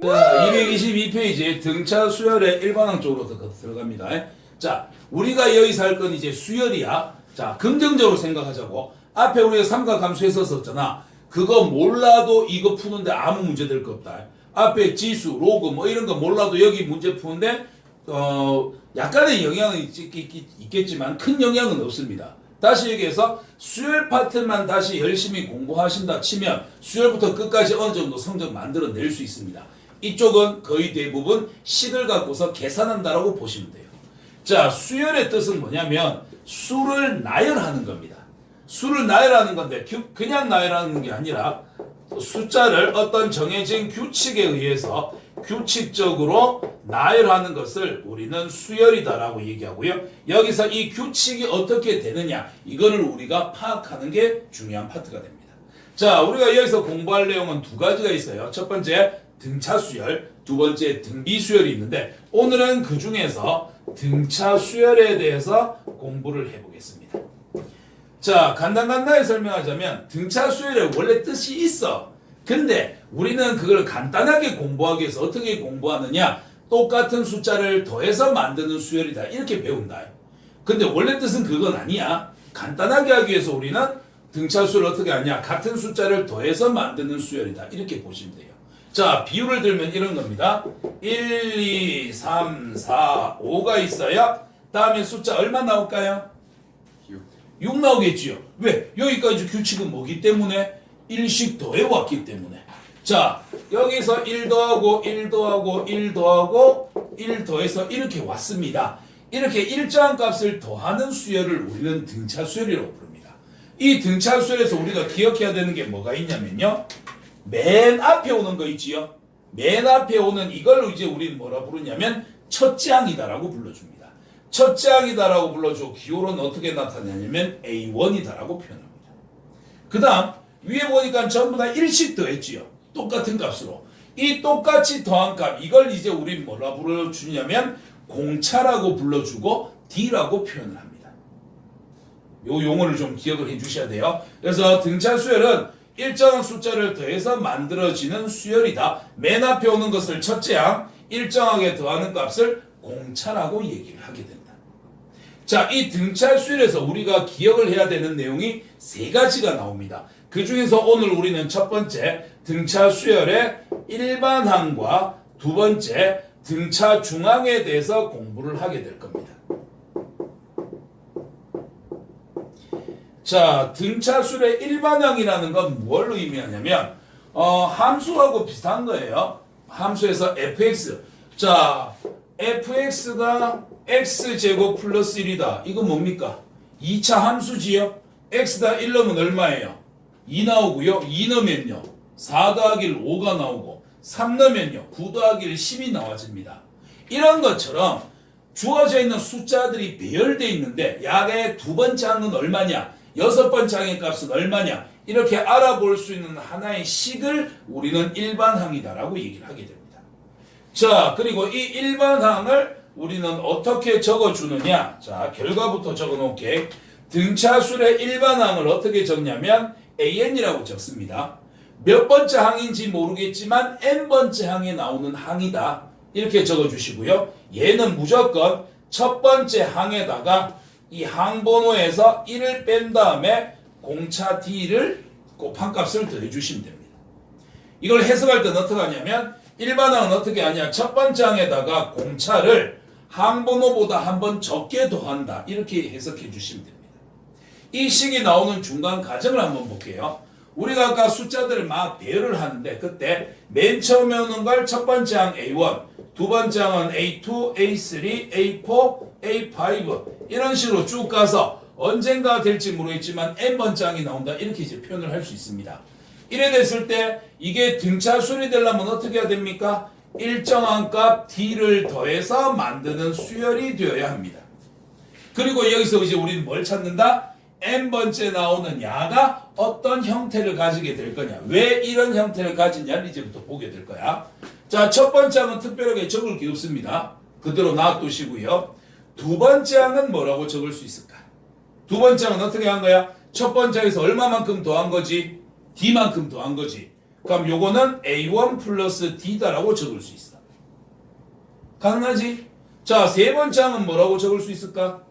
자, 222페이지 등차 수열의 일반항 쪽으로 들어갑니다. 자, 우리가 여기서 할 건 이제 수열이야. 자, 긍정적으로 생각하자고. 앞에 우리가 삼각함수 했었잖아. 그거 몰라도 이거 푸는데 아무 문제 될 거 없다. 앞에 지수, 로그 뭐 이런 거 몰라도 여기 문제 푸는데 약간의 영향은 있겠지만 큰 영향은 없습니다. 다시 얘기해서 수열 파트만 다시 열심히 공부하신다 치면 수열부터 끝까지 어느 정도 성적 만들어낼 수 있습니다. 이쪽은 거의 대부분 식을 갖고서 계산한다라고 보시면 돼요. 자, 수열의 뜻은 뭐냐면 수를 나열하는 겁니다. 수를 나열하는 건데 그냥 나열하는 게 아니라 숫자를 어떤 정해진 규칙에 의해서 규칙적으로 나열하는 것을 우리는 수열이다라고 얘기하고요. 여기서 이 규칙이 어떻게 되느냐 이거를 우리가 파악하는 게 중요한 파트가 됩니다. 자, 우리가 여기서 공부할 내용은 두 가지가 있어요. 첫 번째 등차 수열, 두 번째 등비 수열이 있는데 오늘은 그 중에서 등차 수열에 대해서 공부를 해보겠습니다. 자, 간단하게 설명하자면 등차 수열에 원래 뜻이 있어. 근데 우리는 그걸 간단하게 공부하기 위해서 어떻게 공부하느냐? 똑같은 숫자를 더해서 만드는 수열이다. 이렇게 배운다. 근데 원래 뜻은 그건 아니야. 간단하게 하기 위해서 우리는 등차 수열을 어떻게 하냐? 같은 숫자를 더해서 만드는 수열이다. 이렇게 보시면 돼요. 자, 비율을 들면 이런 겁니다. 1, 2, 3, 4, 5가 있어요. 다음에 숫자 얼마 나올까요? 6 나오겠지요. 왜? 여기까지 규칙은 뭐기 때문에? 1씩 더해왔기 때문에. 자, 여기서 1 더하고 1 더하고 1 더하고 1 더해서 이렇게 왔습니다. 이렇게 일정한 값을 더하는 수열을 우리는 등차 수열이라고 부릅니다. 이 등차 수열에서 우리가 기억해야 되는 게 뭐가 있냐면요. 맨 앞에 오는 거 있지요. 맨 앞에 오는 이걸로 이제 우리는 뭐라 부르냐면 첫째 항이다라고 불러줍니다. 첫째 항이다라고 불러주고 기호로는 어떻게 나타내냐면 A1이다라고 표현합니다. 그 다음 위에 보니까 전부 다 1씩 더했지요. 똑같은 값으로. 이 똑같이 더한 값 이걸 이제 우리 뭐라 불러주냐면 공차라고 불러주고 D라고 표현을 합니다. 요 용어를 좀 기억을 해 주셔야 돼요. 그래서 등차 수열은 일정한 숫자를 더해서 만들어지는 수열이다. 맨 앞에 오는 것을 첫째 항, 일정하게 더하는 값을 공차라고 얘기를 하게 된다. 자, 이 등차 수열에서 우리가 기억을 해야 되는 내용이 세 가지가 나옵니다. 그 중에서 오늘 우리는 첫 번째 등차 수열의 일반항과 두 번째 등차 중항에 대해서 공부를 하게 될 겁니다. 자, 등차 수열의 일반항이라는 건 뭘 의미하냐면 함수하고 비슷한 거예요. 함수에서 fx. 자, fx가 x제곱 플러스 1이다. 이거 뭡니까? 2차 함수지요. x다 1 넣으면 얼마예요? 2 나오고요. 2 넣으면요. 4 더하기 1 5가 나오고 3 넣으면요. 9 더하기 1 10이 나와집니다. 이런 것처럼 주어져 있는 숫자들이 배열되어 있는데 약의 두 번째 항은 얼마냐? 여섯 번째 항의 값은 얼마냐? 이렇게 알아볼 수 있는 하나의 식을 우리는 일반항이다라고 얘기를 하게 됩니다. 자, 그리고 이 일반항을 우리는 어떻게 적어주느냐? 자, 결과부터 적어놓을게. 등차 수열의 일반항을 어떻게 적냐면 AN이라고 적습니다. 몇 번째 항인지 모르겠지만 N번째 항에 나오는 항이다. 이렇게 적어주시고요. 얘는 무조건 첫 번째 항에다가 이 항번호에서 1을 뺀 다음에 공차 D를 곱한 값을 더해주시면 됩니다. 이걸 해석할 때는 어떻게 하냐면 일반항은 어떻게 하냐? 첫 번째 항에다가 공차를 항번호보다 한 번 적게 더한다. 이렇게 해석해 주시면 됩니다. 이 식이 나오는 중간 과정을 한번 볼게요. 우리가 아까 숫자들을 막 배열을 하는데 그때 맨 처음에 오는 걸 첫 번째 항 A1, 두 번째 항은 A2, A3, A4, A5 이런 식으로 쭉 가서 언젠가 될지 모르겠지만 N번째 항이 나온다. 이렇게 이제 표현을 할 수 있습니다. 이래 됐을 때 이게 등차 수열이 되려면 어떻게 해야 됩니까? 일정한 값 D를 더해서 만드는 수열이 되어야 합니다. 그리고 여기서 이제 우리는 뭘 찾는다? N번째 나오는 야가 어떤 형태를 가지게 될 거냐? 왜 이런 형태를 가지냐를 이제부터 보게 될 거야. 자, 첫 번째 항은 특별하게 적을 게 없습니다. 그대로 놔두시고요. 두 번째 항은 뭐라고 적을 수 있을까? 두 번째 항은 어떻게 한 거야? 첫 번째 항에서 얼마만큼 더한 거지? D만큼 더한 거지. 그럼 요거는 A1 플러스 D다라고 적을 수 있어. 가능하지? 자, 세 번째 항은 뭐라고 적을 수 있을까?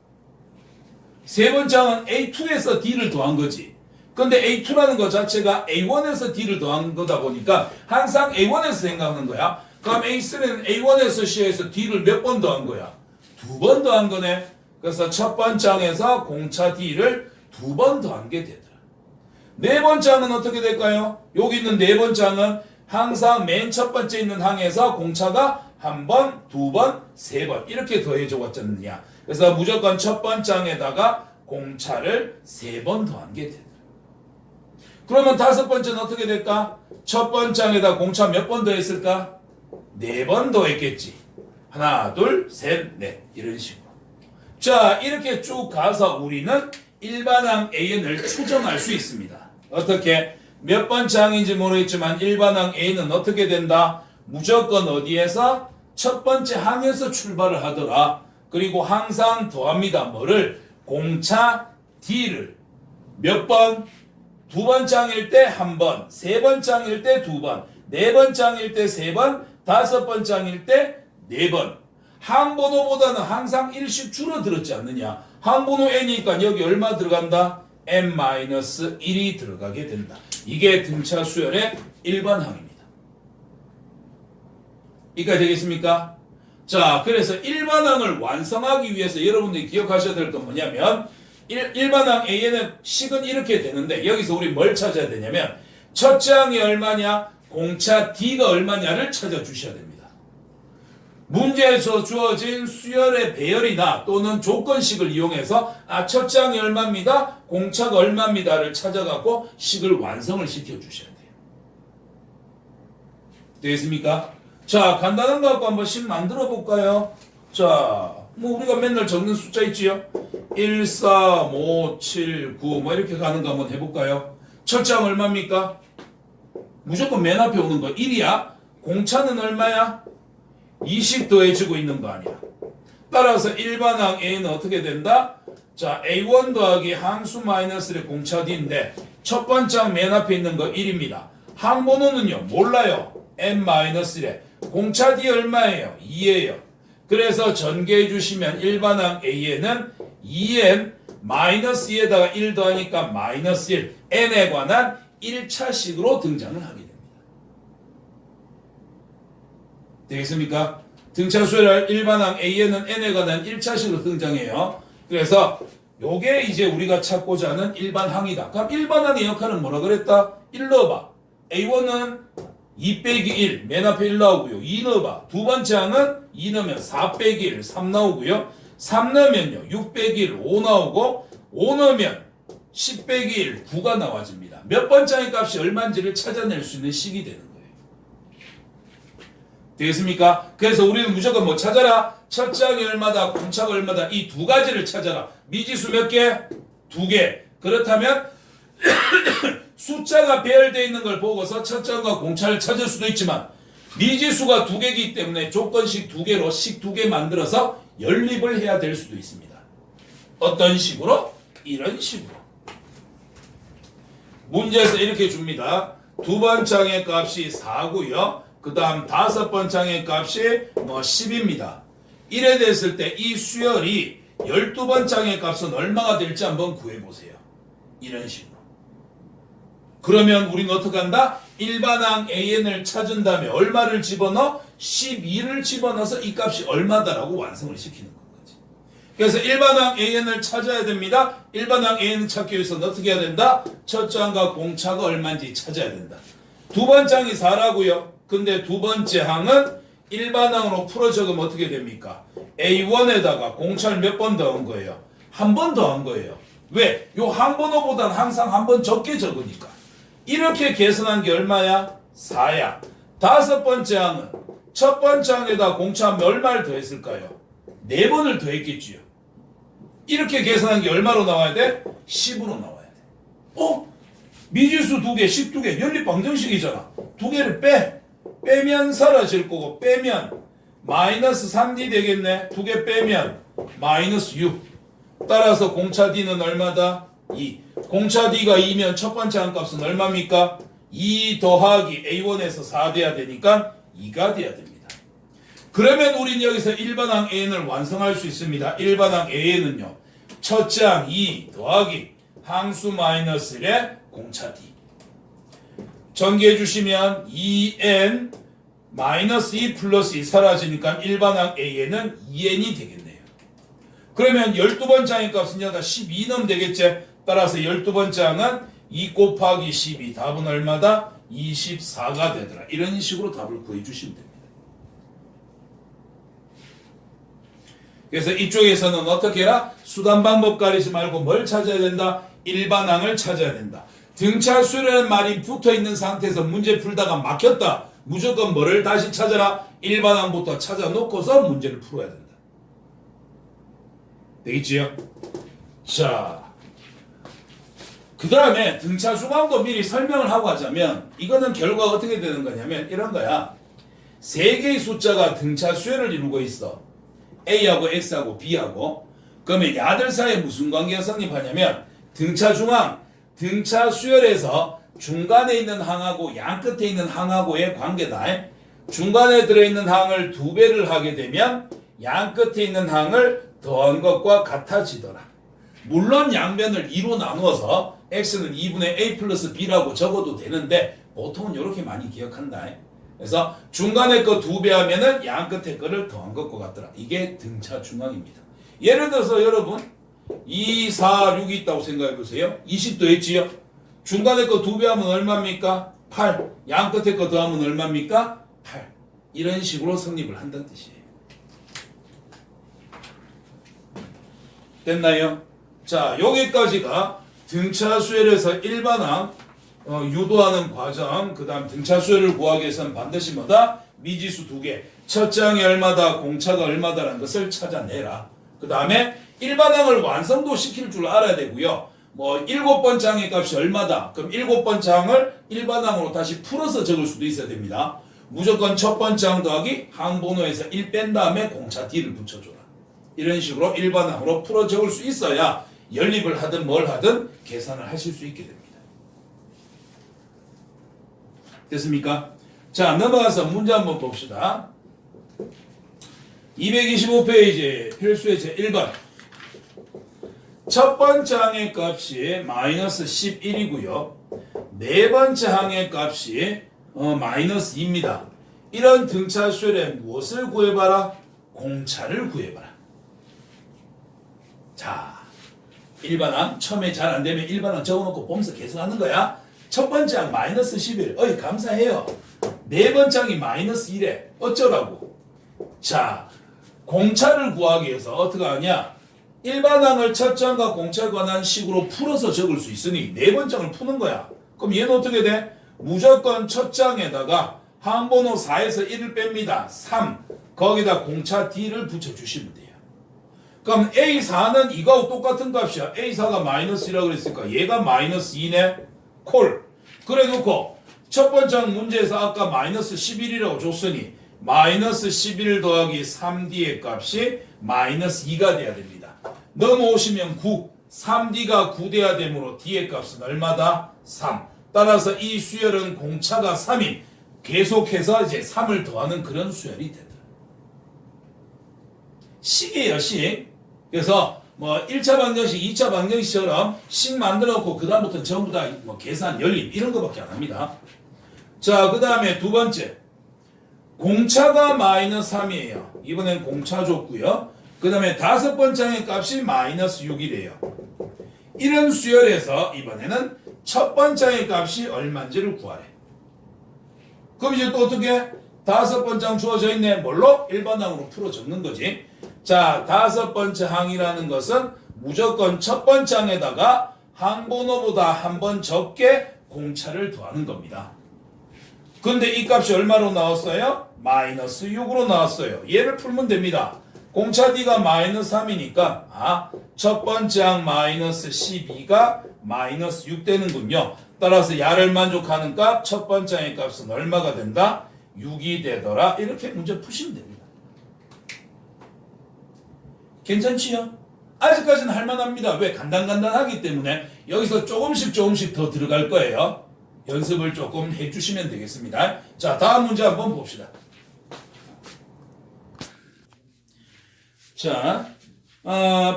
세 번째 항은 A2에서 D를 더한 거지. 근데 A2라는 것 자체가 A1에서 D를 더한 거다 보니까 항상 A1에서 생각하는 거야. 그럼 A3는 A1에서 C에서 D를 몇 번 더한 거야? 두 번 더한 거네. 그래서 첫 번째 항에서 공차 D를 두 번 더한 게 되더라. 네 번째 항은 어떻게 될까요? 여기 있는 네 번째 항은 항상 맨 첫 번째 있는 항에서 공차가 한 번, 두 번, 세 번 이렇게 더해져 왔잖느냐. 그래서 무조건 첫 번째 항에다가 공차를 세 번 더한 게 되더라. 그러면 다섯 번째는 어떻게 될까? 첫 번째 항에다 공차 몇 번 더했을까? 네 번 더했겠지. 하나, 둘, 셋, 넷 이런 식으로. 자, 이렇게 쭉 가서 우리는 일반항 AN을 추정할 수 있습니다. 어떻게? 몇 번째 항인지 모르겠지만 일반항 A는 어떻게 된다? 무조건 어디에서? 첫 번째 항에서 출발을 하더라. 그리고 항상 더합니다. 뭐를? 공차 D를 몇 번? 두 번째 항일 때 한 번, 세 번째 항일 때 두 번, 네 번째 항일 때 세 번, 다섯 번째 항일 때 네 번. 항번호보다는 항상 1씩 줄어들었지 않느냐. 항번호 n이니까 여기 얼마 들어간다? n-1이 들어가게 된다. 이게 등차 수열의 일반항입니다. 이까지 되겠습니까? 자, 그래서 일반항을 완성하기 위해서 여러분들이 기억하셔야 될 건 뭐냐면 일반항 A는 식은 이렇게 되는데 여기서 우리 뭘 찾아야 되냐면 첫째 항이 얼마냐? 공차 D가 얼마냐를 찾아주셔야 됩니다. 문제에서 주어진 수열의 배열이나 또는 조건식을 이용해서 첫째 항이 얼마입니다. 공차가 얼마입니다를 찾아갖고 식을 완성을 시켜주셔야 돼요. 되겠습니까? 자, 간단한 거 갖고 한번 식 만들어 볼까요? 자, 뭐 우리가 맨날 적는 숫자 있지요? 1, 4, 5, 7, 9 뭐 이렇게 가는 거 한번 해볼까요? 첫째 항 얼마입니까? 무조건 맨 앞에 오는 거 1이야. 공차는 얼마야? 20 더해지고 있는 거 아니야. 따라서 일반항 A는 어떻게 된다? 자, A1 더하기 항수 마이너스의 공차 D인데 첫 번째 항 맨 앞에 있는 거 1입니다. 항번호는요 몰라요. n-1에 공차 D 얼마예요? 2예요. 그래서 전개해 주시면 일반항 A에는 2n 마이너스 2에다가 1 더하니까 마이너스 1 n에 관한 1차식으로 등장을 하게 됩니다. 되겠습니까? 등차 수열 일반항 A에는 n에 관한 1차식으로 등장해요. 그래서 요게 이제 우리가 찾고자 하는 일반항이다. 그럼 일반항의 역할은 뭐라 그랬다? 1 넣어봐. A1은 2 빼기 1, 맨 앞에 1 나오고요. 2 넣어봐. 두 번째 항은 2 넣으면 4 빼기 1, 3 나오고요. 3 넣으면요. 6 빼기 1, 5 나오고 5 넣으면 10 빼기 1, 9가 나와집니다. 몇 번째 항의 값이 얼마인지를 찾아낼 수 있는 식이 되는 거예요. 되겠습니까? 그래서 우리는 무조건 뭐 찾아라? 첫째 항이 얼마다, 공차가 얼마다 이 두 가지를 찾아라. 미지수 몇 개? 2개. 그렇다면 숫자가 배열되어 있는 걸 보고서 첫째 항과 공차를 찾을 수도 있지만 미지수가 2개이기 때문에 조건식 2개로 식 2개 만들어서 연립을 해야 될 수도 있습니다. 어떤 식으로? 이런 식으로. 문제에서 이렇게 줍니다. 두 번째 항의 값이 4고요. 그 다음 다섯 번째 항의 값이 10입니다. 이래 됐을 때 이 수열이 12번째 항의 값은 얼마가 될지 한번 구해보세요. 이런 식으로. 그러면 우리는 어떻게 한다? 일반항 AN을 찾은 다음에 얼마를 집어넣어? 12를 집어넣어서 이 값이 얼마다라고 완성을 시키는 거지. 그래서 일반항 AN을 찾아야 됩니다. 일반항 AN 찾기 위해서는 어떻게 해야 된다? 첫째 항과 공차가 얼마인지 찾아야 된다. 두 번째 항이 4라고요. 근데 두 번째 항은 일반항으로 풀어 적으면 어떻게 됩니까? A1에다가 공차를 몇 번 더한 거예요? 한 번 더한 거예요. 왜? 요 항번호보다는 항상 한 번 적게 적으니까. 이렇게 계산한 게 얼마야? 4야. 다섯 번째 항은 첫 번째 항에다 공차하면 얼마를 더했을까요? 4번을 더했겠지요. 이렇게 계산한 게 얼마로 나와야 돼? 10으로 나와야 돼. 미지수 2개, 식 2개, 연립방정식이잖아. 2개를 빼면 사라질 거고, 빼면 마이너스 3D 되겠네. 2개 빼면 마이너스 6. 따라서 공차 D는 얼마다? 2. 공차 D가 2면 첫 번째 항 값은 얼마입니까? 2 더하기 A1에서 4 돼야 되니까 2가 돼야 됩니다. 그러면 우리는 여기서 일반항 AN을 완성할 수 있습니다. 일반항 AN은요. 첫째 항 2 더하기 항수 마이너스 1의 공차 D. 전개해 주시면 2n 마이너스 2 플러스 2 사라지니까 일반항 AN은 2n이 되겠네요. 그러면 12번째 항의 값은 여기다 12 넣으면 되겠지? 따라서 12번째 항은 2 곱하기 12 답은 얼마다? 24가 되더라. 이런 식으로 답을 구해 주시면 됩니다. 그래서 이쪽에서는 어떻게 해라? 수단 방법 가리지 말고 뭘 찾아야 된다? 일반항을 찾아야 된다. 등차 수열이라는 말이 붙어있는 상태에서 문제 풀다가 막혔다. 무조건 뭐를 다시 찾아라? 일반항부터 찾아놓고서 문제를 풀어야 된다. 되겠지요? 자, 그 다음에 등차 중앙도 미리 설명을 하고 하자면 이거는 결과가 어떻게 되는 거냐면 이런 거야. 세 개의 숫자가 등차 수열을 이루고 있어. A하고 X하고 B하고. 그러면 야들 사이에 무슨 관계가 성립하냐면 등차 중앙, 등차 수열에서 중간에 있는 항하고 양 끝에 있는 항하고의 관계다. 중간에 들어있는 항을 2배를 하게 되면 양 끝에 있는 항을 더한 것과 같아지더라. 물론 양변을 2로 나누어서 X는 2분의 A 플러스 B라고 적어도 되는데 보통은 이렇게 많이 기억한다. 그래서 중간에 거 2배 하면은 양 끝에 거를 더한 것과 같더라. 이게 등차 중앙입니다. 예를 들어서 여러분 2, 4, 6이 있다고 생각해 보세요. 20도 했지요? 중간에 거 2배 하면 얼마입니까? 8. 양 끝에 거 더하면 얼마입니까? 8. 이런 식으로 성립을 한다는 뜻이에요. 됐나요? 자, 여기까지가 등차 수열에서 일반항 유도하는 과정, 그 다음 등차 수열을 구하기 위해서는 반드시 뭐다? 미지수 2개. 첫째 항이 얼마다, 공차가 얼마다라는 것을 찾아내라. 그 다음에 일반항을 완성도 시킬 줄 알아야 되고요. 뭐 7번째 항의 값이 얼마다? 그럼 7번째 항을 일반항으로 다시 풀어서 적을 수도 있어야 됩니다. 무조건 첫 번째 항 더하기 항번호에서 1 뺀 다음에 공차 D를 붙여줘라. 이런 식으로 일반항으로 풀어 적을 수 있어야 연립을 하든 뭘 하든 계산을 하실 수 있게 됩니다. 됐습니까? 자, 넘어가서 문제 한번 봅시다. 225페이지 필수의 제1번. 첫 번째 항의 값이 마이너스 11이고요. 네 번째 항의 값이 마이너스 2입니다. 이런 등차 수열에 무엇을 구해봐라? 공차를 구해봐라. 자, 일반항 처음에 잘 안되면 일반항 적어놓고 보면서 계산하는 거야. 첫 번째 항 마이너스 11. 어이 감사해요. 네 번째 항이 마이너스 1에 어쩌라고? 자, 공차를 구하기 위해서 어떻게 하냐? 일반항을 첫째 항과 공차에 관한 식으로 풀어서 적을 수 있으니 네 번째 항을 푸는 거야. 그럼 얘는 어떻게 돼? 무조건 첫째 항에다가 항번호 4에서 1을 뺍니다. 3. 거기다 공차 D를 붙여주시면 돼요. 그럼 A4는 이거하고 똑같은 값이야. A4가 마이너스 1이라고 그랬으니까 얘가 마이너스 2네. 콜. 그래 놓고 첫 번째 항 문제에서 아까 마이너스 11이라고 줬으니 마이너스 11 더하기 3D의 값이 마이너스 2가 돼야 됩니다. 넘어오시면 9. 3D가 9 돼야 되므로 D의 값은 얼마다? 3. 따라서 이 수열은 공차가 3인 계속해서 이제 3을 더하는 그런 수열이 되더라. 식이에요, 식. 그래서 뭐 1차 방정식, 2차 방정식처럼 식 만들어 놓고 그 다음부터는 전부 다 뭐 계산, 연립 이런 거밖에 안 합니다. 자, 그 다음에 두 번째. 공차가 마이너스 3이에요. 이번엔 공차 줬고요. 그 다음에 다섯 번째 항의 값이 마이너스 6이래요. 이런 수열에서 이번에는 첫 번째 항의 값이 얼마인지를 구하래. 그럼 이제 또 어떻게? 다섯 번째 항 주어져 있네. 뭘로? 일반항으로 풀어 적는 거지. 자, 다섯 번째 항이라는 것은 무조건 첫 번째 항에다가 항번호보다 한 번 적게 공차를 더하는 겁니다. 근데 이 값이 얼마로 나왔어요? 마이너스 6으로 나왔어요. 얘를 풀면 됩니다. 공차 D가 마이너스 3이니까 첫 번째 항 마이너스 12가 마이너스 6 되는군요. 따라서 야를 만족하는 값 첫 번째 항의 값은 얼마가 된다? 6이 되더라. 이렇게 문제 푸시면 됩니다. 괜찮지요? 아직까지는 할만합니다. 왜? 간단하기 때문에 여기서 조금씩 더 들어갈 거예요. 연습을 조금 해주시면 되겠습니다. 자, 다음 문제 한번 봅시다. 자,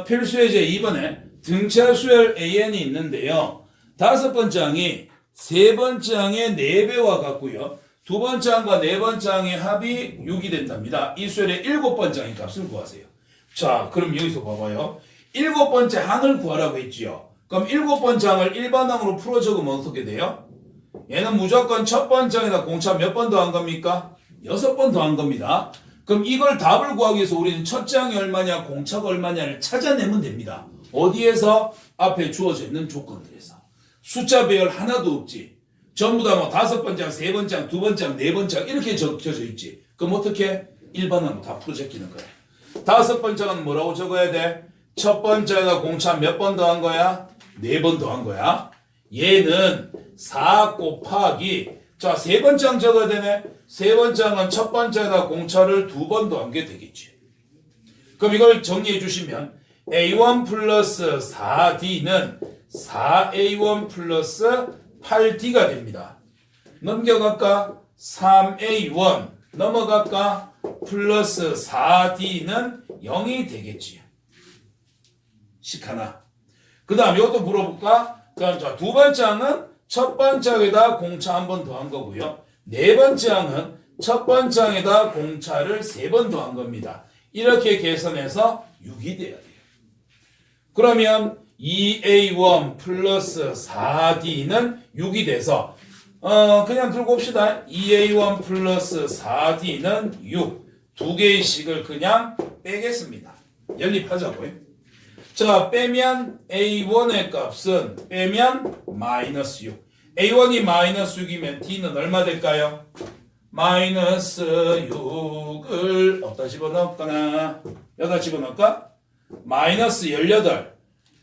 필수예제 2번에 등차 수열 AN이 있는데요. 다섯 번째 항이 세 번째 항의 4배와 같고요. 두 번째 항과 네 번째 항의 합이 6이 된답니다. 이 수열의 일곱 번째 항의 값을 구하세요. 자, 그럼 여기서 봐봐요. 일곱 번째 항을 구하라고 했지요. 그럼 일곱 번째 항을 일반항으로 풀어 적으면 어떻게 돼요? 얘는 무조건 첫 번째 항에다 공차 몇 번 더한 겁니까? 6번 더한 겁니다. 그럼 이걸 답을 구하기 위해서 우리는 첫째 항이 얼마냐, 공차가 얼마냐를 찾아내면 됩니다. 어디에서? 앞에 주어져 있는 조건들에서. 숫자 배열 하나도 없지. 전부 다 뭐 다섯 번째 항, 세 번째 항, 두 번째 항, 네 번째 항 이렇게 적혀져 있지. 그럼 어떻게? 일반항으로 다 풀어 제끼는 거야. 다섯 번째 항은 뭐라고 적어야 돼? 첫 번째가 공차 몇 번 더한 거야? 4번 더한 거야. 얘는 4 곱하기, 자, 세 번째 항 적어야 되네. 세 번째 항은 첫 번째에다 공차를 2번 더한 게 되겠지. 그럼 이걸 정리해 주시면 A1 플러스 4D는 4A1 플러스 8D가 됩니다. 넘겨갈까? 3A1 넘어갈까? 플러스 4D는 0이 되겠지. 식 하나. 그 다음 이것도 물어볼까? 그럼 자, 두 번째 항은 첫 번째 항에다 공차 한 번 더한 거고요. 네 번째 항은 첫 번째 항에다 공차를 3번 더한 겁니다. 이렇게 계산해서 6이 돼야 돼요. 그러면 2A1 플러스 4D는 6이 돼서 그냥 들고 옵시다. 2A1 플러스 4D는 6. 두 개의 식을 그냥 빼겠습니다. 연립하자고요. 자, 빼면 A1의 값은 빼면 마이너스 6. A1이 마이너스 6이면 D는 얼마 될까요? 마이너스 6을 어디다 집어넣을까나? 여기다 집어넣을까? 마이너스 18.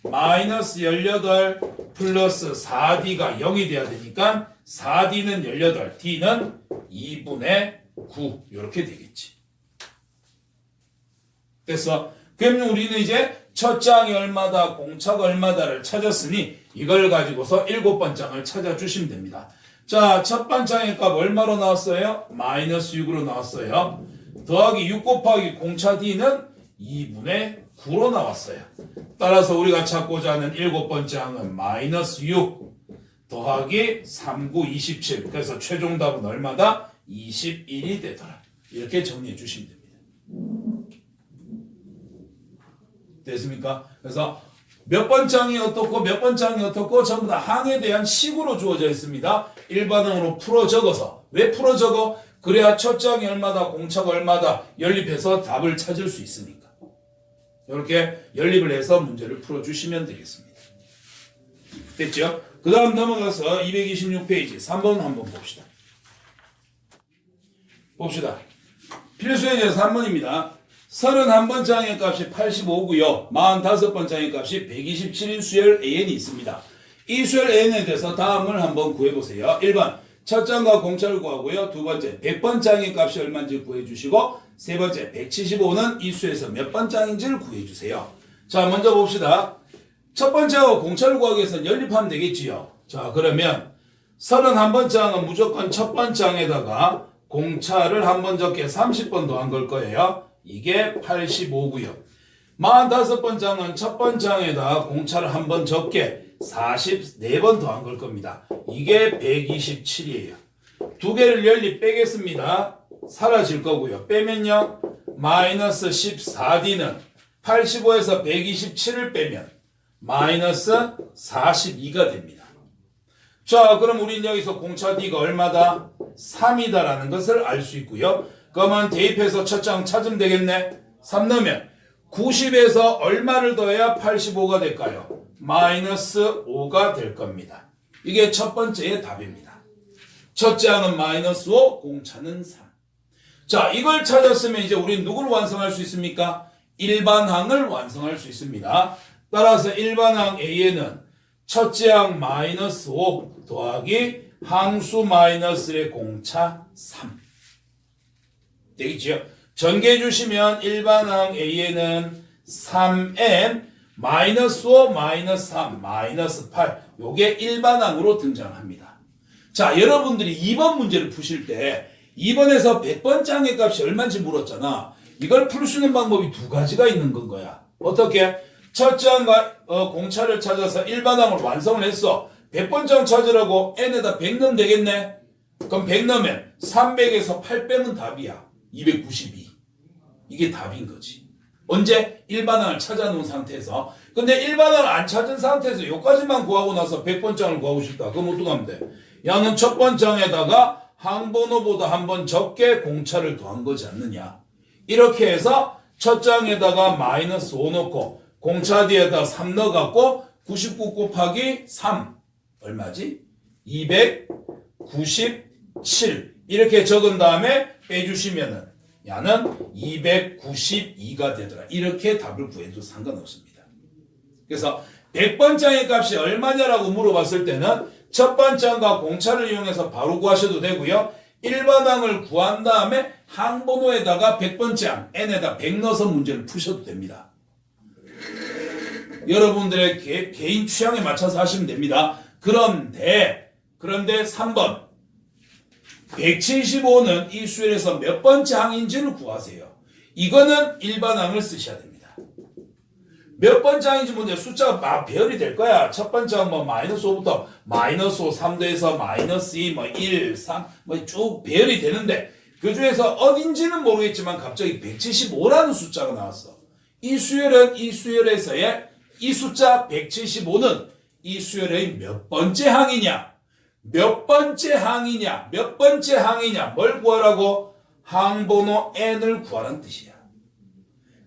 마이너스 18 플러스 4D가 0이 돼야 되니까 4D는 18, D는 2분의 9 이렇게 되겠지. 됐어? 그럼 우리는 이제 첫 장이 얼마다, 공차가 얼마다를 찾았으니 이걸 가지고서 7번째 장을 찾아주시면 됩니다. 자, 첫 번째 장의 값 얼마로 나왔어요? 마이너스 6으로 나왔어요. 더하기 6 곱하기 공차 D는 2분의 9로 나왔어요. 따라서 우리가 찾고자 하는 7번째 항은 마이너스 6 더하기 3, 9, 27. 그래서 최종 답은 얼마다? 21이 되더라. 이렇게 정리해 주시면 됩니다. 됐습니까? 그래서 몇 번째 항이 어떻고 몇 번째 항이 어떻고 전부 다 항에 대한 식으로 주어져 있습니다. 일반항으로 풀어 적어서. 왜 풀어 적어? 그래야 첫 장이 얼마다, 공차가 얼마다 연립해서 답을 찾을 수 있으니까. 이렇게 연립을 해서 문제를 풀어주시면 되겠습니다. 됐죠? 그 다음 넘어가서 226페이지 3번 한번 봅시다. 봅시다. 필수예제 3번입니다. 31번째 항의 값이 85고요. 45번째 항의 값이 127인 수열 AN이 있습니다. 이 수열 AN에 대해서 다음을 한번 구해보세요. 1번 첫 장과 공차를 구하고요. 두 번째 100번째 항의 값이 얼마인지 구해주시고 세 번째 175는 이 수에서 몇 번째 항인지를 구해주세요. 자, 먼저 봅시다. 첫 번째하고 공차를 구하기 위해서는 연립하면 되겠지요. 자, 그러면 31번째 항은 무조건 첫 번째 항에다가 공차를 한 번 적게 30번 더한 걸 거예요. 이게 85고요. 45번째 항은 첫 번째 항에다 공차를 한 번 적게 44번 더한 걸 겁니다. 이게 127이에요. 두 개를 연립 빼겠습니다. 사라질 거고요. 빼면요. 마이너스 14D는 85에서 127을 빼면 마이너스 42가 됩니다. 자, 그럼 우린 여기서 공차 D가 얼마다? 3이다라는 것을 알 수 있고요. 그러면 대입해서 첫 장 찾으면 되겠네. 3 넣으면 90에서 얼마를 더해야 85가 될까요? 마이너스 5가 될 겁니다. 이게 첫 번째의 답입니다. 첫째 항은 마이너스 5, 공차는 3. 자, 이걸 찾았으면 이제 우리는 누구를 완성할 수 있습니까? 일반항을 완성할 수 있습니다. 따라서 일반항 A에는 첫째 항 마이너스 5 더하기 항수 마이너스 1의 공차 3. 되겠죠? 전개해 주시면 일반항 A에는 3n 마이너스 5 마이너스 3 마이너스 8 요게 일반항으로 등장합니다. 자, 여러분들이 2번 문제를 푸실 때 2번에서 100번째 항해값이 얼마인지 물었잖아. 이걸 풀 수 있는 방법이 두 가지가 있는 건 거야. 어떻게? 첫째 항과 공차를 찾아서 일반항을 완성을 했어. 100번째 항 찾으라고 n에다 100 넣으면 되겠네. 그럼 100 넣으면 300에서 8 빼면 답이야. 292. 이게 답인 거지. 언제? 일반항을 찾아놓은 상태에서. 근데 일반항을 안 찾은 상태에서 여기까지만 구하고 나서 100번째 항을 구하고 싶다. 그럼 어떡하면 돼? 야는 첫 번째 항에다가 항번호보다 한 번 적게 공차를 더한 거지 않느냐. 이렇게 해서 첫 장에다가 마이너스 5 넣고 공차 뒤에다 3 넣어갖고 99 곱하기 3 얼마지? 297 이렇게 적은 다음에 빼주시면은 야는 292가 되더라. 이렇게 답을 구해도 상관없습니다. 그래서 100번째 항의 값이 얼마냐라고 물어봤을 때는 첫 번째 항과 공차를 이용해서 바로 구하셔도 되고요. 일반항을 구한 다음에 항번호에다가 100번째 항 n에다 100 넣어서 문제를 푸셔도 됩니다. 여러분들의 개인 취향에 맞춰서 하시면 됩니다. 그런데 3번 175는 이 수열에서 몇 번째 항인지를 구하세요. 이거는 일반항을 쓰셔야 됩니다. 몇 번째 항인지 문제 숫자가 막 배열이 될 거야. 첫 번째 항 뭐 마이너스 5부터 마이너스 5, 3도에서 마이너스 2, 뭐 1, 3, 뭐 쭉 배열이 되는데 그 중에서 어딘지는 모르겠지만 갑자기 175라는 숫자가 나왔어. 이 수열에서의 이 숫자 175는 이 수열의 몇 번째 항이냐? 몇 번째 항이냐? 뭘 구하라고? 항번호 n을 구하라는 뜻이야.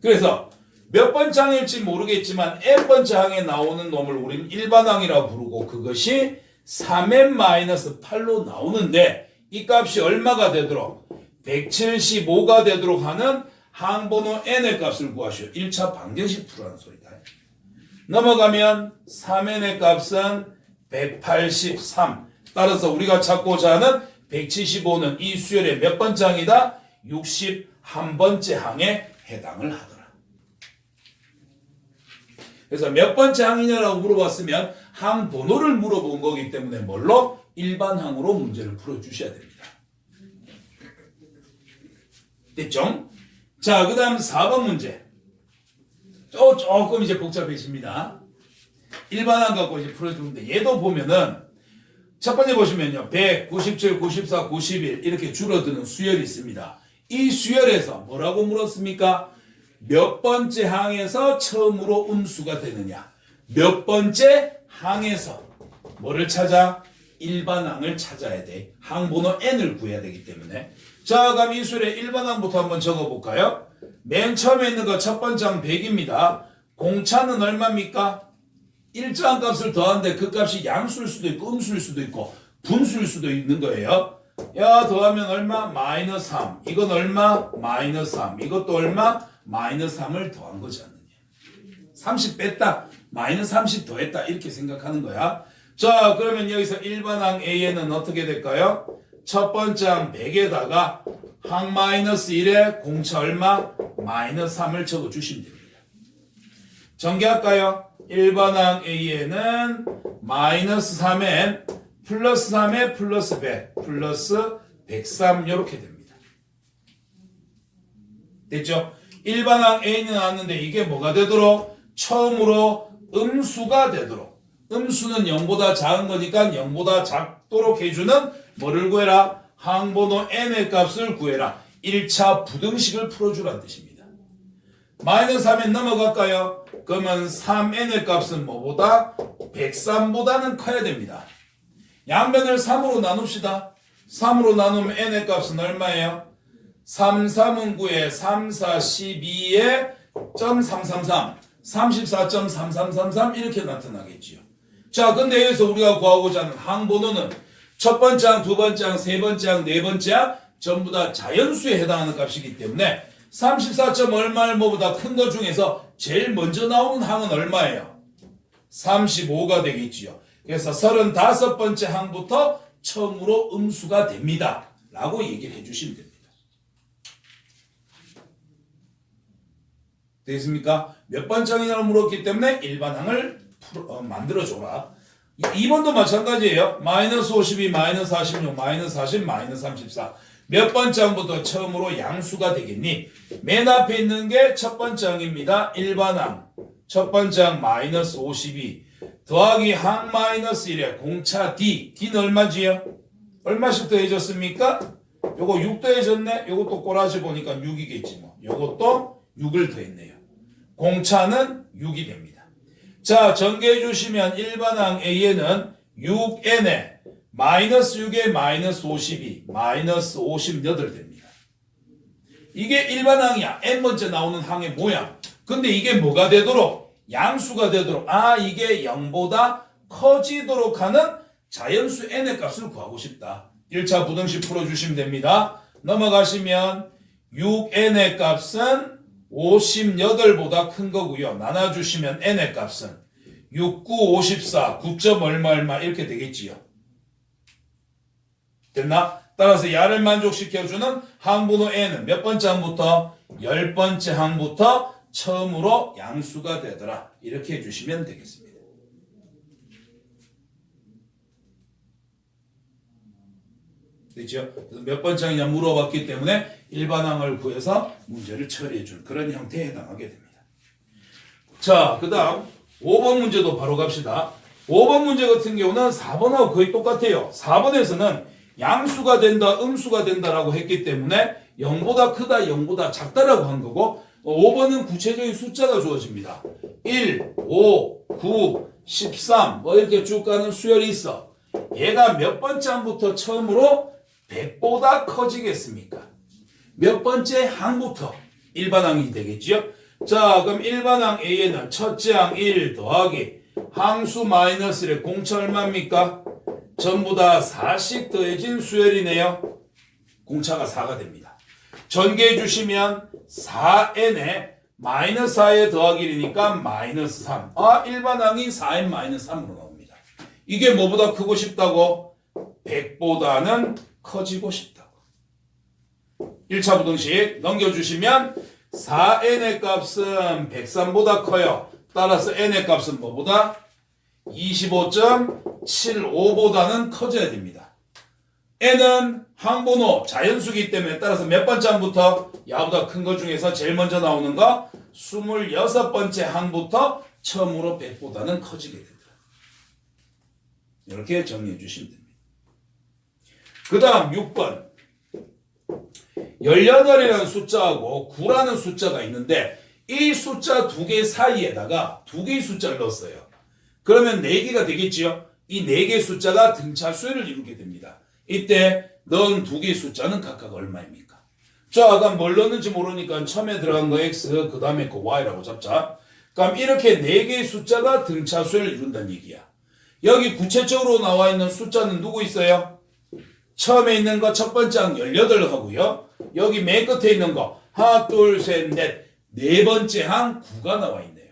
그래서 몇 번째 항일지 모르겠지만 n번째 항에 나오는 놈을 우리는 일반항이라고 부르고 그것이 3n-8로 나오는데 이 값이 얼마가 되도록 175가 되도록 하는 항번호 n의 값을 구하시오. 1차 방정식 풀어라는 소리다. 넘어가면 3n의 값은 183. 따라서 우리가 찾고자 하는 175는 이 수열의 몇 번째 항이다? 61번째 항에 해당을 하더라. 그래서 몇 번째 항이냐라고 물어봤으면 항 번호를 물어본 거기 때문에 뭘로? 일반항으로 문제를 풀어주셔야 됩니다. 됐죠? 자, 그 다음 4번 문제. 조금 이제 복잡해집니다. 일반항 갖고 이제 풀어주는데 얘도 보면은 첫 번째 보시면요. 100, 97, 94, 91 이렇게 줄어드는 수열이 있습니다. 이 수열에서 뭐라고 물었습니까? 몇 번째 항에서 처음으로 음수가 되느냐. 몇 번째 항에서 뭐를 찾아? 일반항을 찾아야 돼. 항번호 n을 구해야 되기 때문에. 자, 그럼 이 수열의 일반항부터 한번 적어볼까요? 맨 처음에 있는 거 첫 번째 항 100입니다. 공차는 얼마입니까? 일자항 값을 더하는데 그 값이 양수일 수도 있고 음수일 수도 있고 분수일 수도 있는 거예요. 야, 더하면 얼마? 마이너스 3. 이건 얼마? 마이너스 3. 이것도 얼마? 마이너스 3을 더한 거지 않느냐. 30 뺐다. 마이너스 30 더했다. 이렇게 생각하는 거야. 자, 그러면 여기서 일반항 A에는 어떻게 될까요? 첫 번째 항 100에다가 항 마이너스 1에 공차 얼마? 마이너스 3을 적어주시면 됩니다. 전개할까요? 일반항 A에는 마이너스 3에 플러스 3에 플러스 100 플러스 103 이렇게 됩니다. 됐죠? 일반항 A는 나왔는데 이게 뭐가 되도록? 처음으로 음수가 되도록. 음수는 0보다 작은 거니까 0보다 작도록 해주는 뭐를 구해라? 항번호 n의 값을 구해라. 1차 부등식을 풀어주라는 뜻입니다. 마이너스 3에 넘어갈까요? 그러면 3n의 값은 뭐보다? 103보다는 커야 됩니다. 양변을 3으로 나눕시다. 3으로 나누면 n의 값은 얼마예요? 3, 3은 9에 3, 4, 12에 .333 34.3333 이렇게 나타나겠지요. 자, 근데 여기서 우리가 구하고자 하는 항번호는 첫 번째 항, 두 번째 항, 세 번째 항, 네 번째 항 전부 다 자연수에 해당하는 값이기 때문에 34. 얼마를 뭐보다 큰 것 중에서 제일 먼저 나오는 항은 얼마예요? 35가 되겠지요. 그래서 35번째 항부터 처음으로 음수가 됩니다. 라고 얘기를 해주시면 됩니다. 되겠습니까? 몇 번째 항이냐고 물었기 때문에 일반항을 만들어줘라. 2번도 마찬가지예요. 마이너스 52, 마이너스 46, 마이너스 40, 마이너스 34. 몇 번째 항부터 처음으로 양수가 되겠니? 맨 앞에 있는 게 첫 번째 항입니다. 일반항. 첫 번째 항 마이너스 52 더하기 항 마이너스 1에 공차 D. D는 얼마지요? 얼마씩 더해졌습니까? 요거 6 더해졌네? 요것도 꼬라지 보니까 6이겠지 뭐. 요것도 6을 더했네요. 공차는 6이 됩니다. 자, 전개해 주시면 일반항 A에는 6n에 마이너스 6에 마이너스 52, 마이너스 58 됩니다. 이게 일반항이야. n번째 나오는 항의 모양. 근데 이게 뭐가 되도록? 양수가 되도록. 아, 이게 0보다 커지도록 하는 자연수 n의 값을 구하고 싶다. 1차 부등식 풀어주시면 됩니다. 넘어가시면 6n의 값은 58보다 큰 거고요. 나눠주시면 n의 값은 6, 9, 54, 9점 얼마 이렇게 되겠지요. 됐나? 따라서 야를 만족시켜주는 항번호 n은 몇 번째 항부터? 10번째 항부터 처음으로 양수가 되더라. 이렇게 해주시면 되겠습니다. 됐죠? 그래서 몇 번째 항이냐 물어봤기 때문에 일반항을 구해서 문제를 처리해줄 그런 형태에 해당하게 됩니다. 자, 그 다음 5번 문제도 바로 갑시다. 5번 문제 같은 경우는 4번하고 거의 똑같아요. 4번에서는 양수가 된다, 음수가 된다라고 했기 때문에 0보다 크다, 0보다 작다라고 한 거고 5번은 구체적인 숫자가 주어집니다. 1, 5, 9, 13 뭐 이렇게 쭉 가는 수열이 있어. 얘가 몇 번째 항부터 처음으로 100보다 커지겠습니까? 몇 번째 항부터? 일반항이 되겠지요? 자, 그럼 일반항 A에는 첫째 항 1 더하기 항수 마이너스 1의 공차 얼마입니까? 전부 다 4씩 더해진 수열이네요. 공차가 4가 됩니다. 전개해 주시면 4n에 마이너스 4에 더하기 1이니까 마이너스 3. 아, 일반항이 4n 마이너스 3으로 나옵니다. 이게 뭐보다 크고 싶다고? 100보다는 커지고 싶다고. 1차 부등식 넘겨주시면 4n의 값은 103보다 커요. 따라서 n의 값은 뭐보다? 25.75보다는 커져야 됩니다. n은 항번호 자연수기 때문에 따라서 몇 번째 항부터? 야보다 큰 거 중에서 제일 먼저 나오는 거 26번째 항부터 처음으로 100보다는 커지게 된다. 이렇게 정리해 주시면 됩니다. 그 다음 6번 18이라는 숫자하고 9라는 숫자가 있는데 이 숫자 두 개 사이에다가 두 개의 숫자를 넣었어요. 그러면 4개가 되겠지요. 이 4개의 숫자가 등차 수열을 이루게 됩니다. 이때 넣은 두 개의 숫자는 각각 얼마입니까? 자, 아까 뭘 넣었는지 모르니까 처음에 들어간 거 x, 그 다음에 그 y라고 잡자. 그럼 이렇게 4개의 숫자가 등차 수열을 이룬다는 얘기야. 여기 구체적으로 나와 있는 숫자는 누구 있어요? 처음에 있는 거 첫 번째 항 18 하고요. 여기 맨 끝에 있는 거 하나, 둘, 셋, 넷, 네 번째 항 9가 나와 있네요.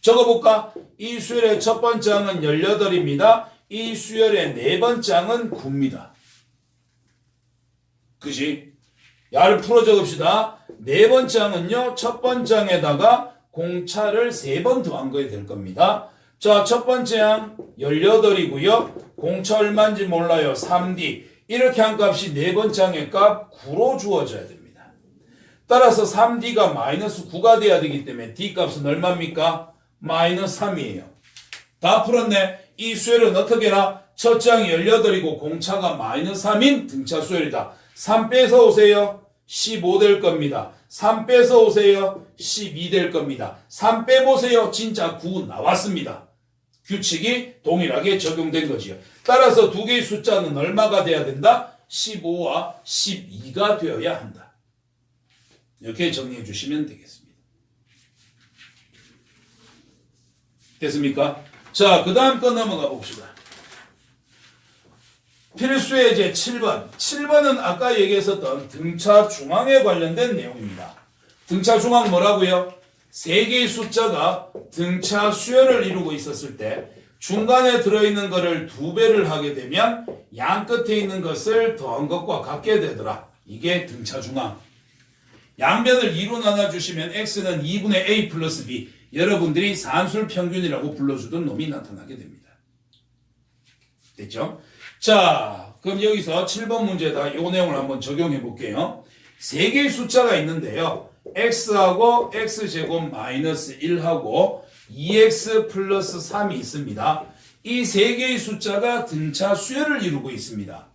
적어볼까? 이 수열의 첫 번째 항은 18입니다. 이 수열의 네 번째 항은 9입니다. 그지? 야를 풀어 적읍시다. 네 번째 항은요, 첫 번째 항에다가 공차를 3번 더한 거에 될 겁니다. 자, 첫 번째 항 18이고요. 공차 얼마인지 몰라요. 3D. 이렇게 한 값이 네 번째 항의 값 9로 주어져야 됩니다. 따라서 3D가 마이너스 9가 돼야 되기 때문에 D 값은 얼마입니까? 마이너스 3이에요. 다 풀었네. 이 수열은 어떻게 해라? 첫째 항이 18이고 공차가 마이너스 3인 등차 수열이다. 3 빼서 오세요. 15 될 겁니다. 3 빼서 오세요. 12 될 겁니다. 3 빼보세요. 진짜 9 나왔습니다. 규칙이 동일하게 적용된 거지요. 따라서 두 개의 숫자는 얼마가 돼야 된다? 15와 12가 되어야 한다. 이렇게 정리해 주시면 되겠습니다. 됐습니까? 자, 그 다음 거 넘어가 봅시다. 필수의 제 7번. 7번은 아까 얘기했었던 등차 중앙에 관련된 내용입니다. 등차 중앙 뭐라고요? 세 개의 숫자가 등차 수열을 이루고 있었을 때 중간에 들어있는 것을 2배를 하게 되면 양 끝에 있는 것을 더한 것과 같게 되더라. 이게 등차 중앙. 양변을 2로 나눠주시면 x는 2분의 a 플러스 b. 여러분들이 산술 평균이라고 불러주던 놈이 나타나게 됩니다. 됐죠? 자, 그럼 여기서 7번 문제에다 이 내용을 한번 적용해 볼게요. 세 개의 숫자가 있는데요. x하고 x제곱 마이너스 1하고 2x 플러스 3이 있습니다. 이 세 개의 숫자가 등차 수열을 이루고 있습니다.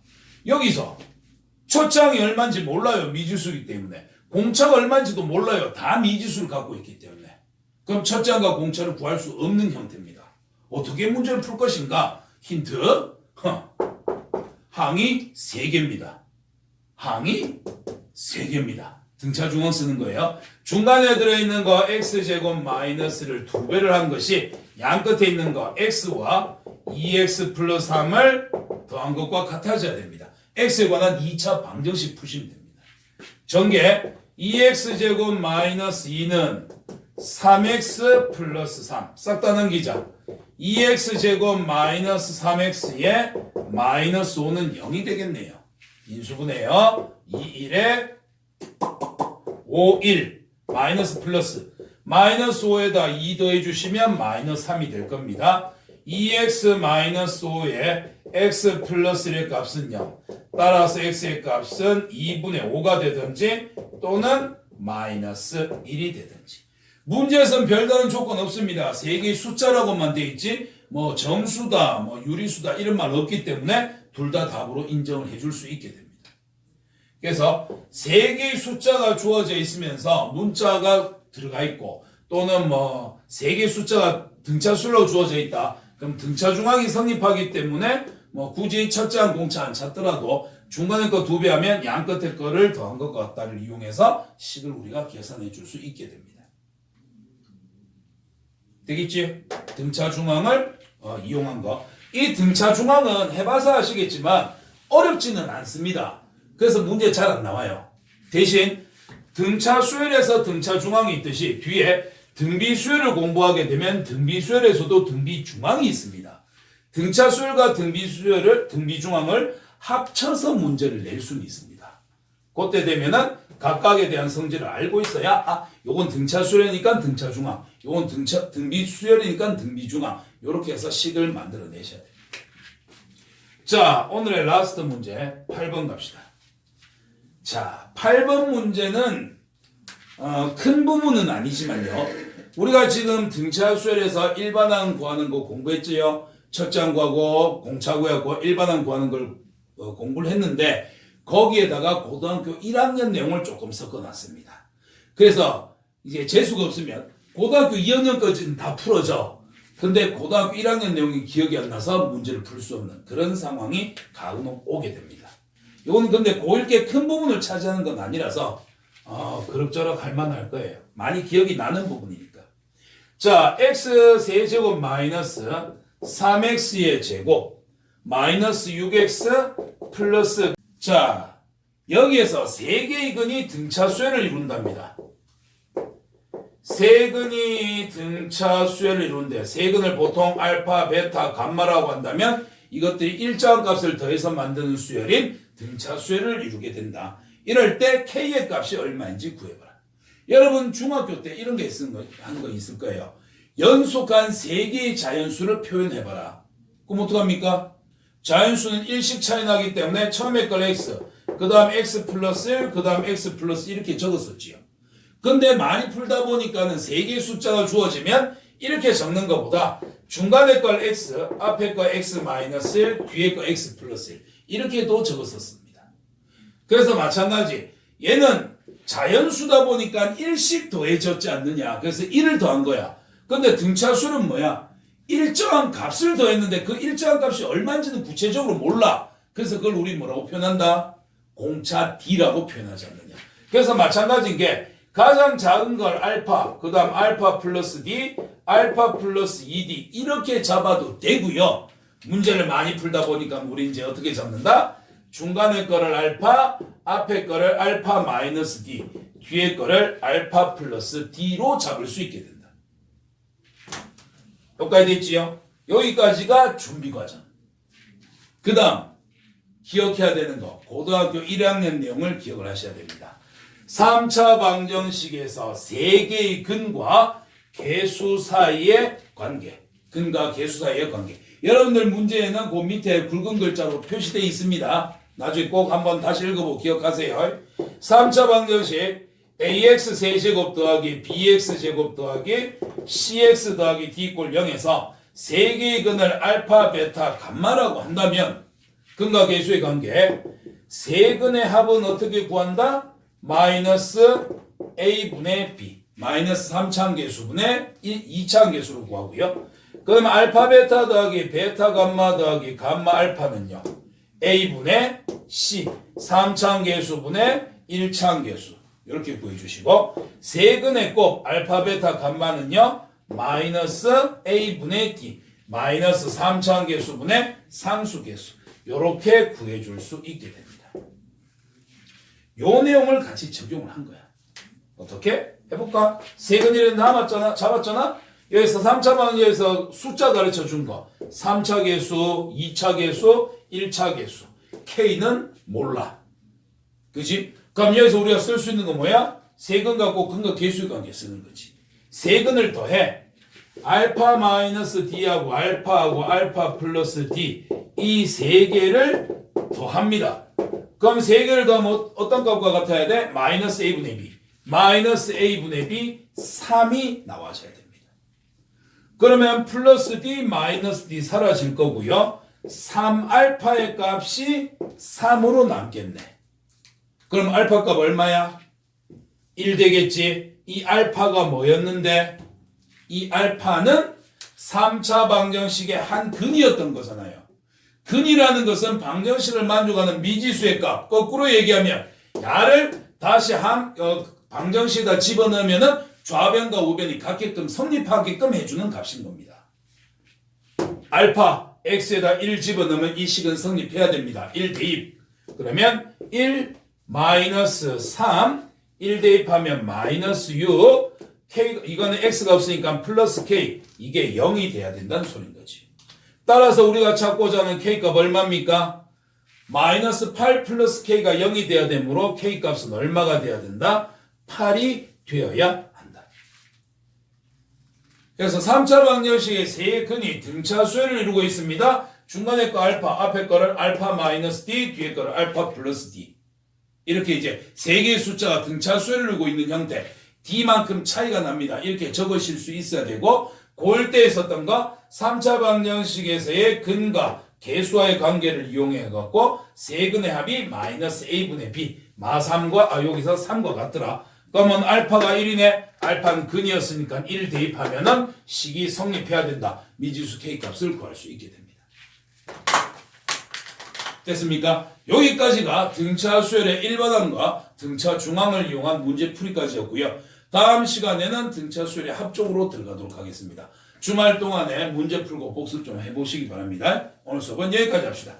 여기서 첫 장이 얼마인지 몰라요. 미지수이기 때문에. 공차가 얼마인지도 몰라요. 다 미지수를 갖고 있기 때문에. 그럼 첫 장과 공차를 구할 수 없는 형태입니다. 어떻게 문제를 풀 것인가? 힌트. 항이 3개입니다. 항이 3개입니다. 등차 중앙 쓰는 거예요. 중간에 들어있는 거 x제곱 마이너스를 2배를 한 것이 양 끝에 있는 거 x와 2x 플러스 3을 더한 것과 같아져야 됩니다. x에 관한 2차 방정식 푸시면 됩니다. 전개 2x제곱 마이너스 2는 3x 플러스 3 싹 다 넘기자. 2x제곱 마이너스 3x에 마이너스 5는 0이 되겠네요. 인수분해요. 2, 1에 5, 1 마이너스 플러스 마이너스 5에다 2 더해 주시면 마이너스 3이 될 겁니다. 2x 마이너스 5에 x 플러스 1의 값은 0 따라서 x의 값은 2분의 5가 되든지 또는 마이너스 1이 되든지. 문제에서는 별다른 조건 없습니다. 세 개의 숫자라고만 돼 있지 뭐 정수다 뭐 유리수다 이런 말 없기 때문에 둘 다 답으로 인정을 해줄 수 있게 됩니다. 그래서 세 개의 숫자가 주어져 있으면서 문자가 들어가 있고 또는 뭐 세 개의 숫자가 등차수로 주어져 있다. 그럼 등차 중앙이 성립하기 때문에 뭐 굳이 첫 장 공차 안 찾더라도 중간에 거 2배 하면 양 끝에 거를 더한 것과 같다를 이용해서 식을 우리가 계산해 줄 수 있게 됩니다. 되겠지? 등차 중앙을 이용한 거. 이 등차 중앙은 해봐서 아시겠지만 어렵지는 않습니다. 그래서 문제 잘 안 나와요. 대신 등차 수열에서 등차 중앙이 있듯이 뒤에 등비 수열을 공부하게 되면 등비 수열에서도 등비 중앙이 있습니다. 등차 수열과 등비 수열을 등비 중앙을 합쳐서 문제를 낼 수는 있습니다. 그때 되면은 각각에 대한 성질을 알고 있어야 요건 등차 수열이니까 등차 중앙, 요건 등비 수열이니까 등비 중앙 요렇게 해서 식을 만들어 내셔야 됩니다. 자, 오늘의 라스트 문제 8번 갑시다. 자, 8번 문제는 큰 부분은 아니지만요. 우리가 지금 등차 수열에서 일반항 구하는 거 공부했죠. 첫 장 구하고 공차 구하고 일반항 구하는 걸 공부를 했는데 거기에다가 고등학교 1학년 내용을 조금 섞어놨습니다. 그래서 이제 재수가 없으면 고등학교 2학년까지는 다 풀어져. 근데 고등학교 1학년 내용이 기억이 안 나서 문제를 풀 수 없는 그런 상황이 가끔 오게 됩니다. 이건 근데 고1 게 큰 부분을 차지하는 건 아니라서 그럭저럭 할만할 거예요. 많이 기억이 나는 부분이니까. 자, x 세제곱 마이너스 3x의 제곱 마이너스 6x 플러스 자, 여기에서 세 개의 근이 등차 수열을 이룬답니다. 세 근이 등차 수열을 이루는데 세 근을 보통 알파, 베타, 감마라고 한다면 이것들이 일정한 값을 더해서 만드는 수열인 등차 수열을 이루게 된다. 이럴 때 K의 값이 얼마인지 구해봐라. 여러분 중학교 때 이런 게 한 거 있을 거예요. 연속한 세 개의 자연수를 표현해봐라. 그럼 어떡합니까? 자연수는 일씩 차이 나기 때문에 처음에 걸 x, 그 다음 x 플러스 1, 그 다음 x 플러스 1 이렇게 적었었지요. 근데 많이 풀다 보니까는 세 개의 숫자가 주어지면 이렇게 적는 것보다 중간에 걸 x, 앞에 거 x 마이너스 1, 뒤에 거 x 플러스 1 이렇게도 적었었습니다. 그래서 마찬가지 얘는 자연수다 보니까 1씩 더해졌지 않느냐. 그래서 1을 더한 거야. 근데 등차수는 뭐야? 일정한 값을 더했는데 그 일정한 값이 얼마인지는 구체적으로 몰라. 그래서 그걸 우리 뭐라고 표현한다? 공차 D라고 표현하지 않느냐. 그래서 마찬가지인 게 가장 작은 걸 알파, 그 다음 알파 플러스 D, 알파 플러스 2D 이렇게 잡아도 되고요. 문제를 많이 풀다 보니까 우리 이제 어떻게 잡는다? 중간에 거를 알파, 앞에 거를 알파 마이너스 D, 뒤에 거를 알파 플러스 D로 잡을 수 있게 된다. 여기까지 됐지요? 여기까지가 준비과정. 그 다음 기억해야 되는 거 고등학교 1학년 내용을 기억을 하셔야 됩니다. 3차 방정식에서 세 개의 근과 개수 사이의 관계 근과 개수 사이의 관계. 여러분들 문제에는 그 밑에 굵은 글자로 표시되어 있습니다. 나중에 꼭 한번 다시 읽어보고 기억하세요. 3차 방정식 ax 세제곱 더하기 bx 제곱 더하기 cx 더하기 d 꼴 0에서 세 개의 근을 알파, 베타, 감마라고 한다면 근과 개수의 관계 세 근의 합은 어떻게 구한다? 마이너스 a분의 b 마이너스 3차항 개수분의 2차항 개수로 구하고요. 그럼 알파 베타 더하기 베타 감마 더하기 감마 알파는요. a분의 c 3차항 개수분의 1차항 개수 이렇게 구해주시고 세근의 곱 알파 베타 감마는요. 마이너스 a분의 d 마이너스 3차항 개수분의 상수 개수 이렇게 구해줄 수 있게 됩니다. 요 내용을 같이 적용을 한 거야. 어떻게? 해볼까? 세근이를 잡았잖아? 여기서 3차 방정식에서 숫자 가르쳐 준 거. 3차 개수, 2차 개수, 1차 개수. K는 몰라. 그지? 그럼 여기서 우리가 쓸 수 있는 건 뭐야? 세근 갖고 근과 개수의 관계 쓰는 거지. 세근을 더해. 알파 마이너스 D하고 알파하고 알파 플러스 D. 이 세 개를 더합니다. 그럼 세 개를 더하면 어떤 값과 같아야 돼? 마이너스 A분의 B. 마이너스 A분의 B 3이 나와줘야 됩니다. 그러면 플러스 D 마이너스 D 사라질 거고요. 3알파의 값이 3으로 남겠네. 그럼 알파 값 얼마야? 1 되겠지. 이 알파가 뭐였는데? 이 알파는 3차 방정식의 한 근이었던 거잖아요. 근이라는 것은 방정식을 만족하는 미지수의 값. 거꾸로 얘기하면 야를 다시 방정식에다 집어넣으면은 좌변과 우변이 같게끔 성립하게끔 해주는 값인 겁니다. 알파 x에다 1 집어넣으면 이 식은 성립해야 됩니다. 1 대입. 그러면 1 마이너스 3 1 대입하면 마이너스 6 k 이거는 x가 없으니까 플러스 k 이게 0이 돼야 된다는 소리인 거지. 따라서 우리가 찾고자 하는 k값 얼마입니까? 마이너스 8 플러스 k가 0이 돼야 되므로 k값은 얼마가 돼야 된다? 8이 되어야 한다. 그래서 3차 방정식의 세 근이 등차 수열을 이루고 있습니다. 중간에 거 알파, 앞에 거를 알파 마이너스 d, 뒤에 거를 알파 플러스 d. 이렇게 이제 세 개의 숫자가 등차 수열을 이루고 있는 형태. d만큼 차이가 납니다. 이렇게 적으실 수 있어야 되고 고일 때 있었던 거 3차 방정식에서의 근과 개수와의 관계를 이용해 갖고 세 근의 합이 마이너스 a분의 b 마3과 여기서 3과 같더라. 그러면 알파가 1이네. 알파는 근이었으니까 1 대입하면은 식이 성립해야 된다. 미지수 K값을 구할 수 있게 됩니다. 됐습니까? 여기까지가 등차 수열의 일반항과 등차 중항을 이용한 문제풀이까지였고요. 다음 시간에는 등차 수열의 합쪽으로 들어가도록 하겠습니다. 주말 동안에 문제 풀고 복습 좀 해보시기 바랍니다. 오늘 수업은 여기까지 합시다.